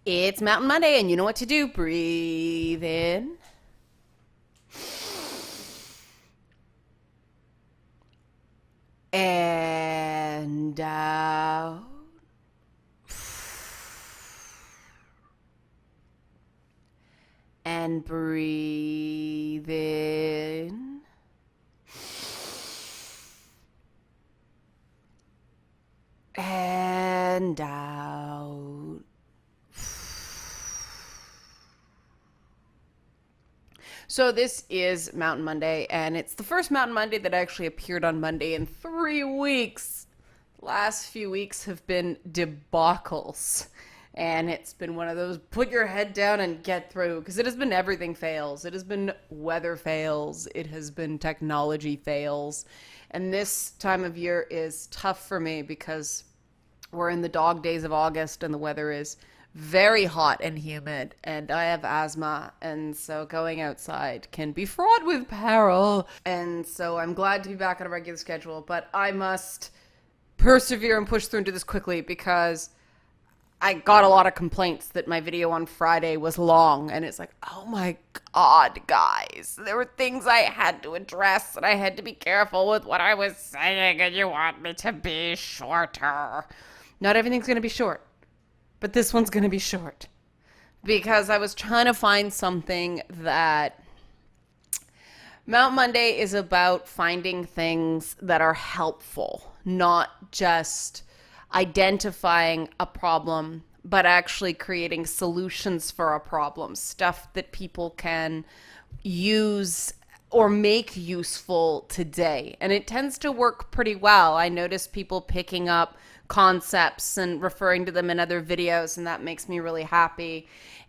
It's Mountain Monday, and you know what to do. Breathe in and out. And breathe in and out. So this is Mountain Monday, and it's the first Mountain Monday that actually appeared on Monday in 3 weeks. The last few weeks have been debacles, and it's been one of those put your head down and get through, because it has been everything fails. It has been weather fails. It has been technology fails. And this time of year is tough for me because we're in the dog days of August and the weather is very hot and humid, and I have asthma, and so going outside can be fraught with peril. And so I'm glad to be back on a regular schedule, but I must persevere and push through and do this quickly because I got a lot of complaints that my video on Friday was long, and it's like, oh my God, guys, there were things I had to address, and I had to be careful with what I was saying, and you want me to be shorter. Not everything's going to be short, but this one's going to be short because I was trying to find something that Mount Monday is about finding things that are helpful, not just identifying a problem, but actually creating solutions for a problem, stuff that people can use or make useful today. And it tends to work pretty well. I notice people picking up concepts and referring to them in other videos, and that makes me really happy.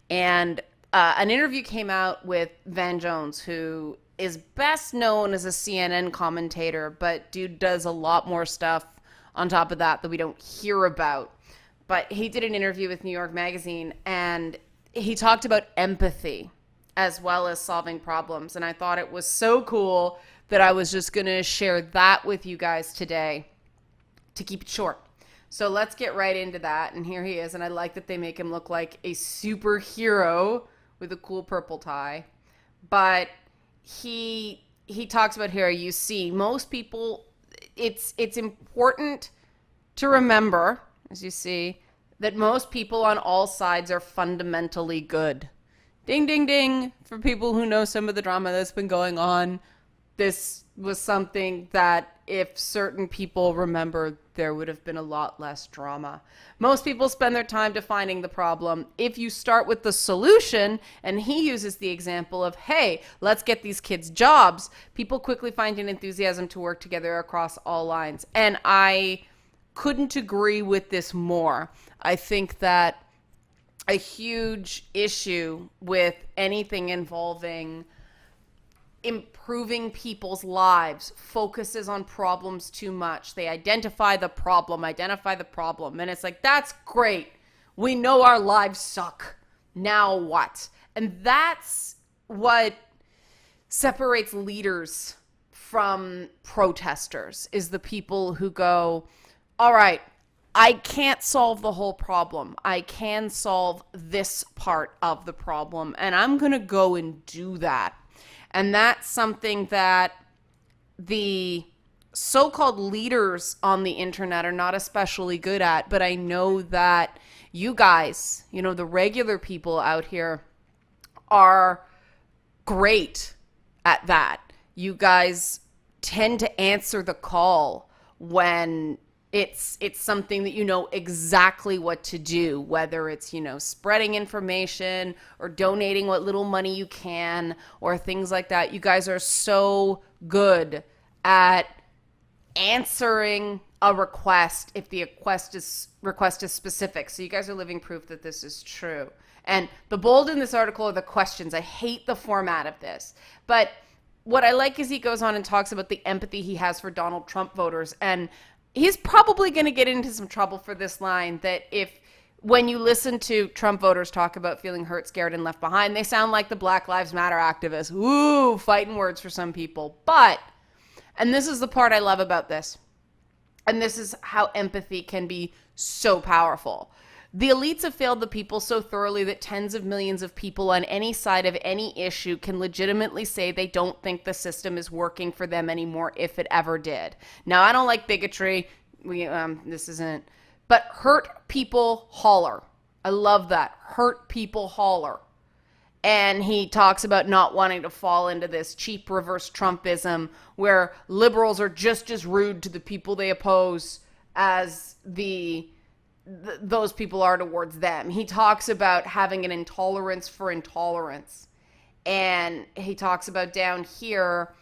And an interview came out with Van Jones, who is best known as a CNN commentator, but dude does a lot more stuff on top of that we don't hear about. But he did an interview with New York Magazine, and he talked about empathy as well as solving problems. And I thought it was so cool that I was just going to share that with you guys today to keep it short. So let's get right into that. And here he is. And I like that they make him look like a superhero with a cool purple tie. But he talks about here, you see, most people, it's important to remember, as you see, that most people on all sides are fundamentally good. Ding, ding, ding. For people who know some of the drama that's been going on, this was something that if certain people remembered, there would have been a lot less drama. Most people spend their time defining the problem. If you start with the solution, and he uses the example of, hey, let's get these kids jobs, people quickly find an enthusiasm to work together across all lines. And I couldn't agree with this more. I think that a huge issue with anything involving improving people's lives focuses on problems too much. They identify the problem. And it's like, that's great. We know our lives suck. Now what? And that's what separates leaders from protesters, is the people who go, all right, I can't solve the whole problem. I can solve this part of the problem, and I'm going to go and do that. And that's something that the so-called leaders on the internet are not especially good at, but I know that you guys, the regular people out here, are great at that. You guys tend to answer the call when it's something that you know exactly what to do, whether it's, spreading information or donating what little money you can or things like that. You guys are so good at answering a request if the request is specific. So you guys are living proof that this is true. And the bold in this article are the questions. I hate the format of this. But what I like is he goes on and talks about the empathy he has for Donald Trump voters. And he's probably going to get into some trouble for this line, that when you listen to Trump voters talk about feeling hurt, scared, and left behind, they sound like the Black Lives Matter activists. Ooh, fighting words for some people. But, and this is the part I love about this, and this is how empathy can be so powerful. The elites have failed the people so thoroughly that tens of millions of people on any side of any issue can legitimately say they don't think the system is working for them anymore if it ever did. Now, I don't like bigotry. This isn't. But hurt people holler. I love that. Hurt people holler. And he talks about not wanting to fall into this cheap reverse Trumpism where liberals are just as rude to the people they oppose as those people are towards them. He talks about having an intolerance for intolerance. And he talks about down here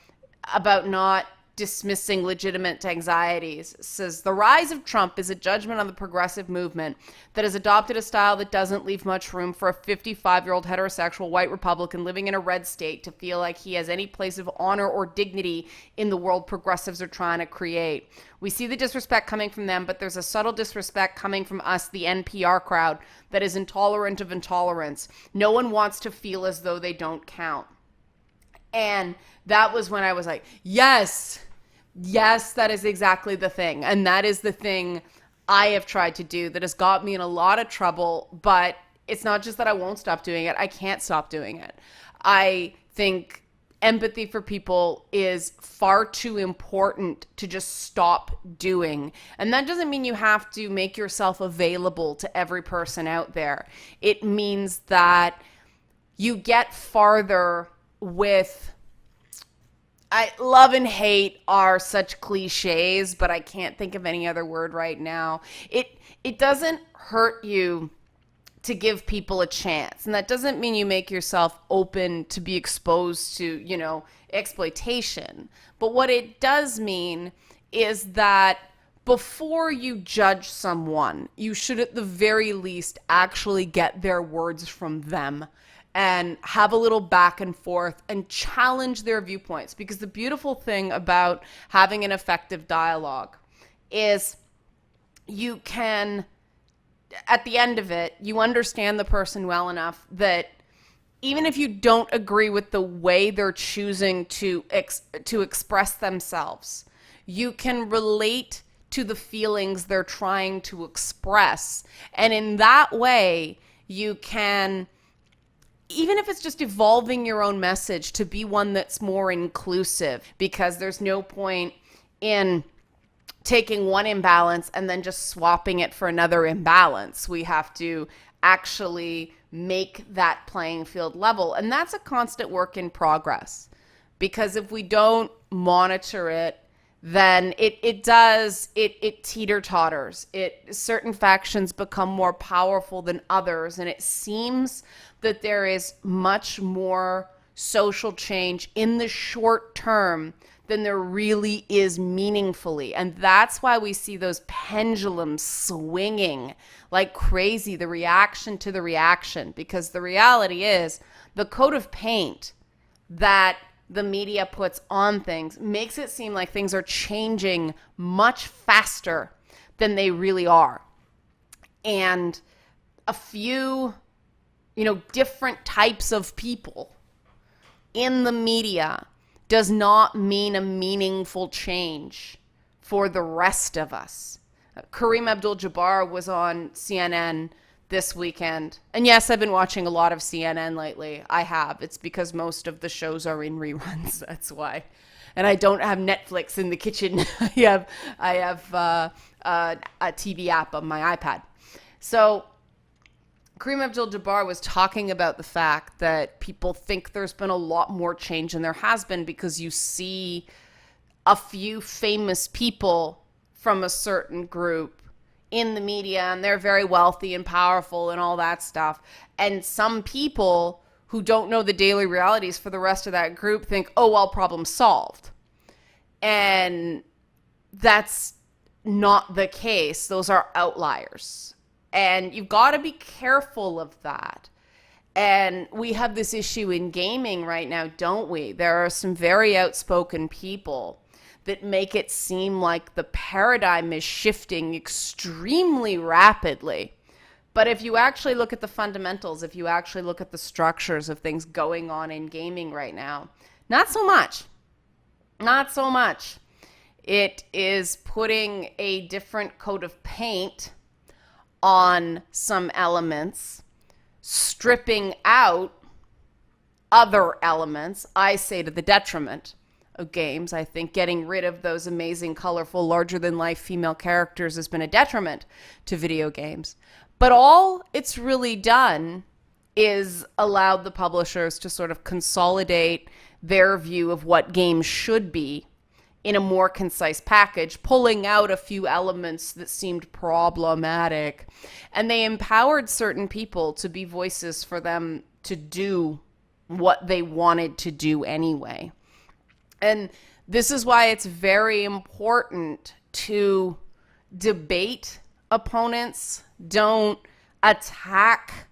about not dismissing legitimate anxieties. Says the rise of Trump is a judgment on the progressive movement that has adopted a style that doesn't leave much room for a 55-year-old heterosexual white Republican living in a red state to feel like he has any place of honor or dignity in the world progressives are trying to create. We see the disrespect coming from them, but there's a subtle disrespect coming from us, the NPR crowd, that is intolerant of intolerance. No one wants to feel as though they don't count. And that was when I was like, yes, that is exactly the thing. And that is the thing I have tried to do that has got me in a lot of trouble. But it's not just that I won't stop doing it. I can't stop doing it. I think empathy for people is far too important to just stop doing. And that doesn't mean you have to make yourself available to every person out there. It means that you get farther with love and hate are such cliches, but I can't think of any other word right now. It doesn't hurt you to give people a chance. And that doesn't mean you make yourself open to be exposed to, exploitation. But what it does mean is that before you judge someone, you should at the very least actually get their words from them and have a little back and forth and challenge their viewpoints. Because the beautiful thing about having an effective dialogue is you can, at the end of it, you understand the person well enough that even if you don't agree with the way they're choosing to express themselves, you can relate to the feelings they're trying to express. And in that way, you can, even if it's just evolving your own message to be one that's more inclusive, because there's no point in taking one imbalance and then just swapping it for another imbalance. We have to actually make that playing field level. And that's a constant work in progress, because if we don't monitor it, then it teeter-totters. Certain factions become more powerful than others, and it seems that there is much more social change in the short term than there really is meaningfully. And that's why we see those pendulums swinging like crazy, the reaction to the reaction, because the reality is the coat of paint that the media puts on things makes it seem like things are changing much faster than they really are. And a few, different types of people in the media does not mean a meaningful change for the rest of us. Kareem Abdul-Jabbar was on CNN this weekend. And yes, I've been watching a lot of CNN lately. I have. It's because most of the shows are in reruns. That's why. And I don't have Netflix in the kitchen. I have a TV app on my iPad. So Kareem Abdul-Jabbar was talking about the fact that people think there's been a lot more change than there has been because you see a few famous people from a certain group in the media, and they're very wealthy and powerful and all that stuff. And some people who don't know the daily realities for the rest of that group think, oh, well, problem solved. And that's not the case. Those are outliers. And you've got to be careful of that. And we have this issue in gaming right now, don't we? There are some very outspoken people that make it seem like the paradigm is shifting extremely rapidly. But if you actually look at the fundamentals, if you actually look at the structures of things going on in gaming right now, not so much. Not so much. It is putting a different coat of paint on some elements, stripping out other elements, I say to the detriment of games. I think getting rid of those amazing, colorful, larger than life female characters has been a detriment to video games. But all it's really done is allowed the publishers to sort of consolidate their view of what games should be in a more concise package, pulling out a few elements that seemed problematic. And they empowered certain people to be voices for them to do what they wanted to do anyway. And this is why it's very important to debate opponents. Don't attack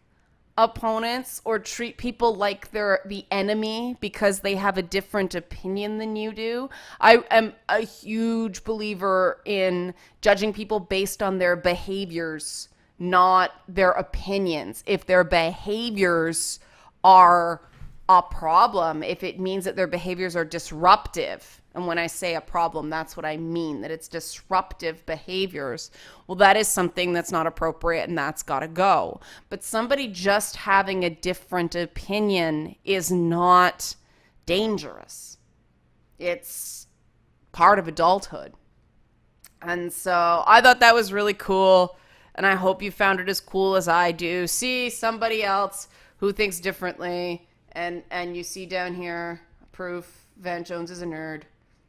opponents or treat people like they're the enemy because they have a different opinion than you do. I am a huge believer in judging people based on their behaviors, not their opinions. If their behaviors are a problem, if it means that their behaviors are disruptive, and when I say a problem, that's what I mean, that it's disruptive behaviors, well, that is something that's not appropriate and that's got to go. But somebody just having a different opinion is not dangerous. It's part of adulthood. And so I thought that was really cool, and I hope you found it as cool as I do. See somebody else who thinks differently, and you see down here, proof Van Jones is a nerd.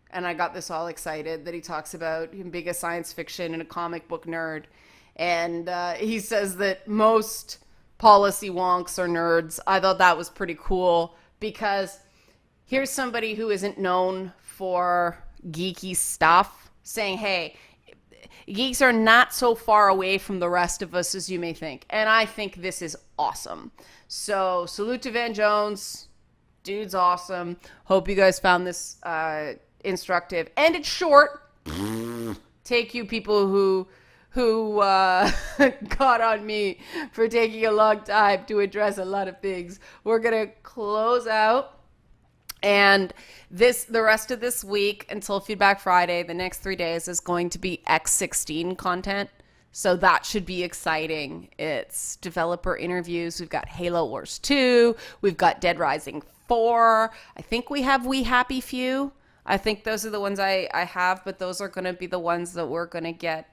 And I got this all excited that he talks about him being a science fiction and a comic book nerd. And he says that most policy wonks are nerds. I thought that was pretty cool because here's somebody who isn't known for geeky stuff saying, hey, geeks are not so far away from the rest of us as you may think. And I think this is awesome. So salute to Van Jones. Dude's awesome. Hope you guys found this instructive. And it's short. Take you people who got on me for taking a long time to address a lot of things. We're going to close out. And the rest of this week until Feedback Friday, the next 3 days is going to be X16 content. So that should be exciting. It's developer interviews. We've got Halo Wars 2. We've got Dead Rising 4. I think we have We Happy Few. I think those are the ones I have, but those are going to be the ones that we're going to get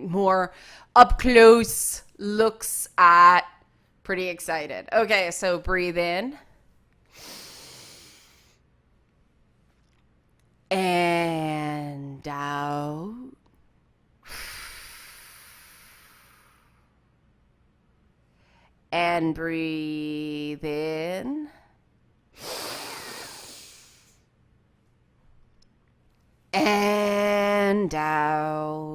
more up close looks at. Pretty excited. Okay, so breathe in. And out. And breathe in. And out.